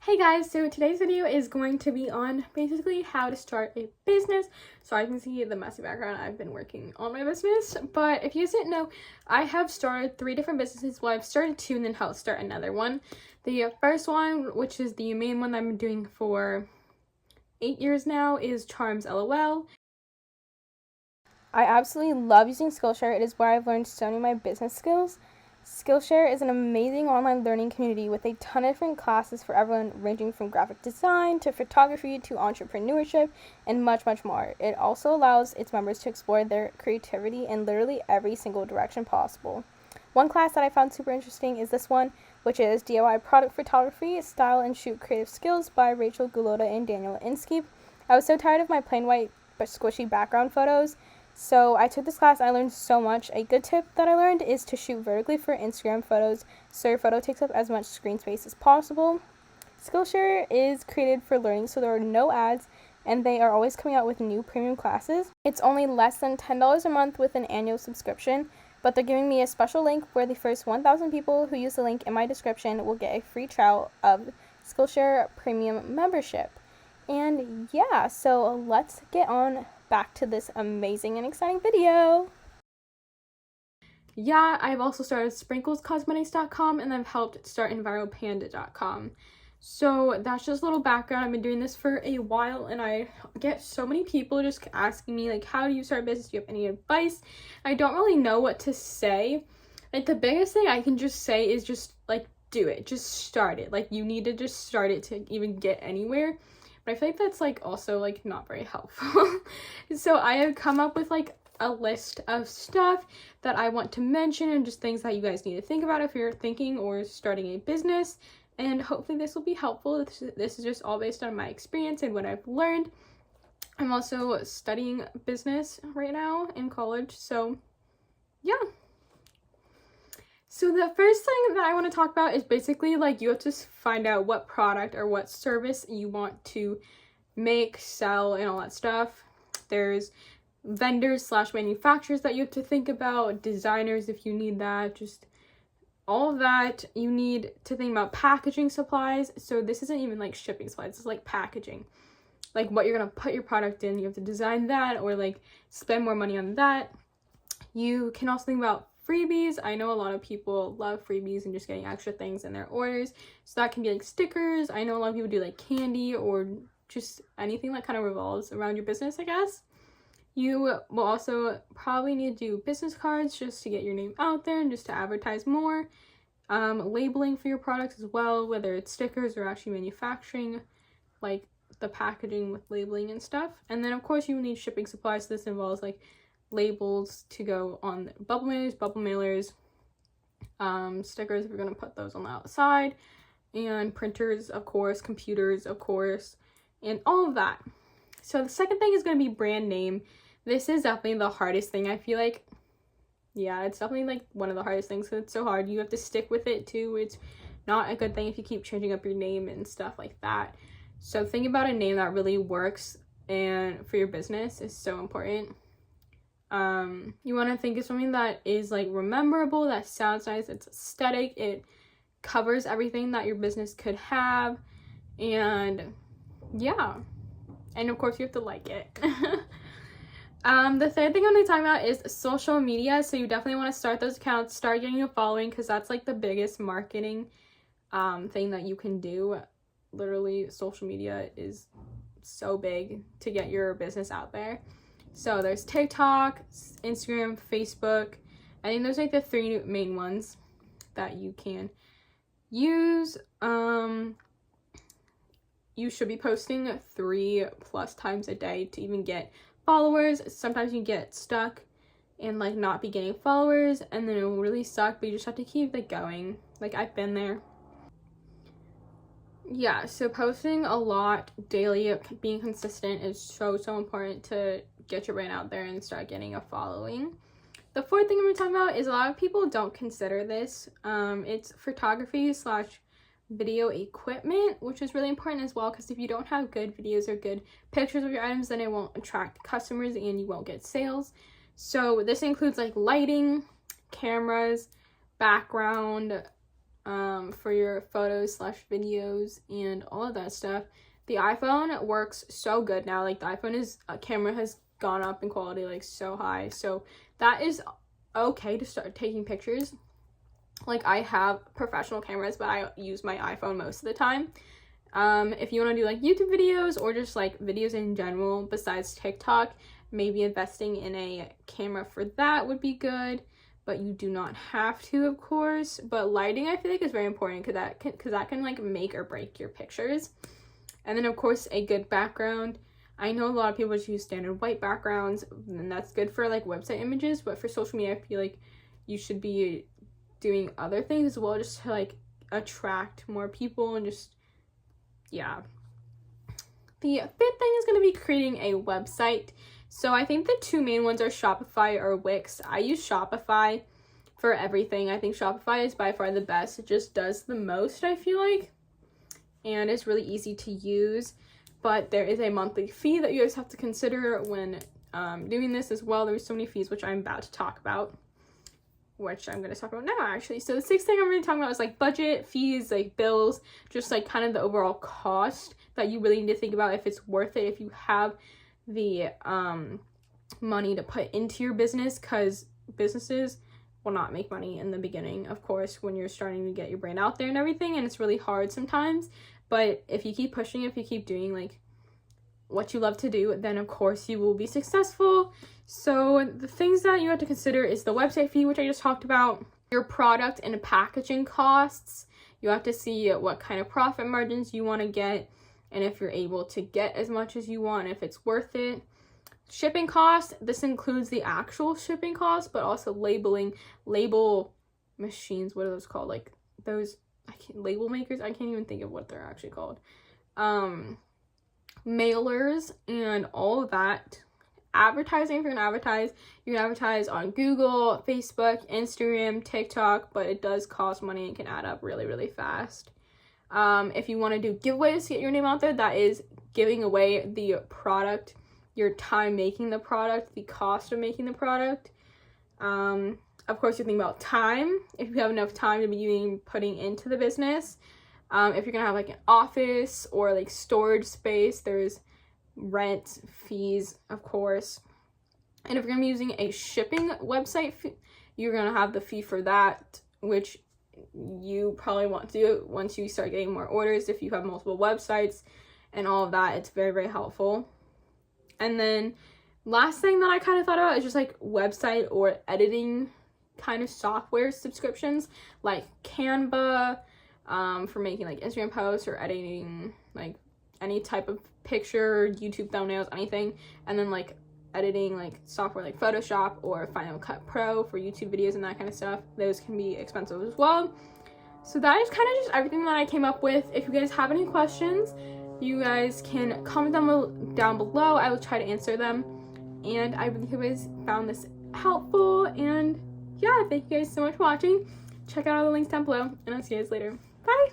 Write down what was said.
Hey guys, so today's video is going to be on basically how to start a business. So I can see the messy background. I've been working on my business, but if you didn't know, I have started 3 different businesses. Well, I've started 2 and then helped start another one. The first one, which is the main one that I've been doing for 8 years now, is Charms LOL. I absolutely love using Skillshare. It is where I've learned so many of my business skills. Skillshare is an amazing online learning community with a ton of different classes for everyone, ranging from graphic design to photography to entrepreneurship and much, much more. It also allows its members to explore their creativity in literally every single direction possible. One class that I found super interesting is this one, which is DIY Product Photography, Style and Shoot Creative Skills by Rachel Gulota and Daniel Inskeep. I was so tired of my plain white but squishy background photos, so I took this class. I learned so much. A good tip that I learned is to shoot vertically for Instagram photos so your photo takes up as much screen space as possible. Skillshare is created for learning, so there are no ads, and they are always coming out with new premium classes. It's only less than $10 a month with an annual subscription, but they're giving me a special link where the first 1,000 people who use the link in my description will get a free trial of Skillshare Premium membership. And yeah, so let's get on back to this amazing and exciting video. Yeah, I've also started sprinklescosmetics.com and I've helped start enviropanda.com. So that's just a little background. I've been doing this for a while and I get so many people just asking me, like, how do you start a business? Do you have any advice? I don't really know what to say. Like, the biggest thing I can just say is just, like, do it. Just start it. Like, you need to just start it to even get anywhere. But I feel like that's, like, also, like, not very helpful. So I have come up with, like, a list of stuff that I want to mention and just things that you guys need to think about if you're thinking or starting a business. And hopefully this will be helpful. This is just all based on my experience and what I've learned. I'm also studying business right now in college. So, yeah. So the first thing that I want to talk about is basically, like, you have to find out what product or what service you want to make, sell, and all that stuff. There's vendors / manufacturers that you have to think about, designers if you need that, just all of that. You need to think about packaging supplies. So this isn't even like shipping supplies, it's like packaging. Like what you're going to put your product in, you have to design that or like spend more money on that. You can also think about freebies. I know a lot of people love freebies and just getting extra things in their orders. So that can be like stickers. I know a lot of people do like candy or just anything that kind of revolves around your business, I guess. You will also probably need to do business cards just to get your name out there and just to advertise more. Labeling for your products as well, whether it's stickers or actually manufacturing, like the packaging with labeling and stuff. And then of course you will need shipping supplies. So this involves like labels to go on bubble mailers, stickers if you're going to put those on the outside, and printers, of course, computers, of course, and all of that. So the second thing is going to be brand name. This is definitely the hardest thing. I feel like, yeah, it's definitely like one of the hardest things because it's so hard. You have to stick with it too. It's not a good thing if you keep changing up your name and stuff like that. So think about a name that really works and for your business is so important. You want to think of something that is like rememberable, that sounds nice, it's aesthetic, it covers everything that your business could have, and yeah, and of course you have to like it. The third thing I'm going to talk about is social media. So you definitely want to start those accounts, start getting a following, because that's like the biggest marketing thing that you can do. Literally, social media is so big to get your business out there. So there's TikTok, Instagram, Facebook. I think those are like the 3 main ones that you can use. You should be posting 3+ times a day to even get followers. Sometimes you get stuck and like not be getting followers and then it will really suck, but you just have to keep it going. Like, I've been there. Yeah, so posting a lot daily, being consistent is so important to get your brand out there and start getting a following. The fourth thing I'm going to talk about is a lot of people don't consider this. It's photography / video equipment, which is really important as well, because if you don't have good videos or good pictures of your items, then it won't attract customers and you won't get sales. So this includes like lighting, cameras, background, for your photos slash videos and all of that stuff. The iPhone works so good now. Like the iPhone is camera has gone up in quality like so high, so that is okay to start taking pictures. Like I have professional cameras, but I use my iPhone most of the time. If you want to do like YouTube videos or just like videos in general besides TikTok, maybe investing in a camera for that would be good, but you do not have to, of course. But lighting, I feel like, is very important because that can like make or break your pictures. And then of course a good background. I know a lot of people just use standard white backgrounds, and that's good for like website images, but for social media I feel like you should be doing other things as well, just to like attract more people. And just, yeah. The fifth thing is going to be creating a website. So I think the two main ones are Shopify or Wix. I use Shopify for everything. I think Shopify is by far the best. It just does the most, I feel like, and it's really easy to use. But there is a monthly fee that you guys have to consider when doing this as well. There's so many fees, which I'm about to talk about, which I'm going to talk about now, actually. So the sixth thing I'm going to talk about is like budget, fees, like bills, just like kind of the overall cost that you really need to think about if it's worth it, if you have the money to put into your business, because businesses will not make money in the beginning, of course, when you're starting to get your brand out there and everything, and it's really hard sometimes. But if you keep pushing, if you keep doing like what you love to do, then of course you will be successful. So the things that you have to consider is the website fee, which I just talked about, your product and packaging costs. You have to see what kind of profit margins you want to get, and if you're able to get as much as you want, if it's worth it. Shipping costs, this includes the actual shipping costs, but also label machines. What are those called? Like those label makers? I can't even think of what they're actually called. Mailers and all of that. Advertising, if you're gonna advertise, you can advertise on Google, Facebook, Instagram, TikTok, but it does cost money and can add up really, really fast. If you want to do giveaways to get your name out there, that is giving away the product, your time making the product, the cost of making the product. Of course, you think about time, if you have enough time to be putting into the business. If you're gonna have like an office or like storage space, there's rent, fees, of course. And if you're gonna be using a shipping website, you're gonna have the fee for that, which you probably want to do once you start getting more orders. If you have multiple websites and all of that, it's very, very helpful. And then last thing that I kind of thought about is just like website or editing kind of software subscriptions, like Canva, for making like Instagram posts or editing like any type of picture, YouTube thumbnails, anything. And then like editing like software like Photoshop or Final Cut Pro for YouTube videos and that kind of stuff. Those can be expensive as well. So that is kind of just everything that I came up with. If you guys have any questions, you guys can comment them down below. I will try to answer them. And I really hope you guys found this helpful. And yeah, thank you guys so much for watching. Check out all the links down below, and I'll see you guys later. Bye!